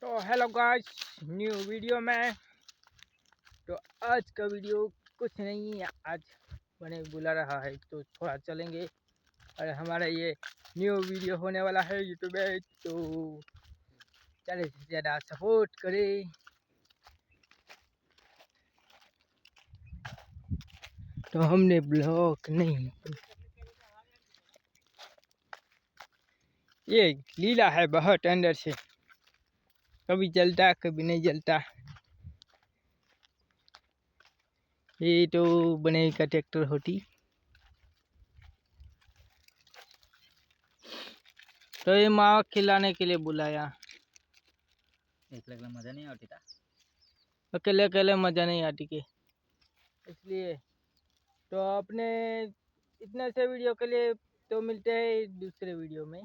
तो hello guys, new video में। तो आज का वीडियो कुछ नहीं है, आज बने बुला रहा है तो थोड़ा चलेंगे। और हमारा ये न्यू वीडियो होने वाला है यूट्यूब में, तो ज़्यादा से ज़्यादा सपोर्ट करें। तो हमने ब्लॉग नहीं, ये लीला है बहुत अंदर से, कभी जलता कभी नहीं जलता। ये तो बने का ट्रैक्टर होती। तो ये माँ खिलाने के लिए बुलाया। एकला मजा नहीं आती था, अकेले अकेले मज़ा नहीं आती के, इसलिए तो अपने इतने से वीडियो के लिए तो मिलते हैं दूसरे वीडियो में।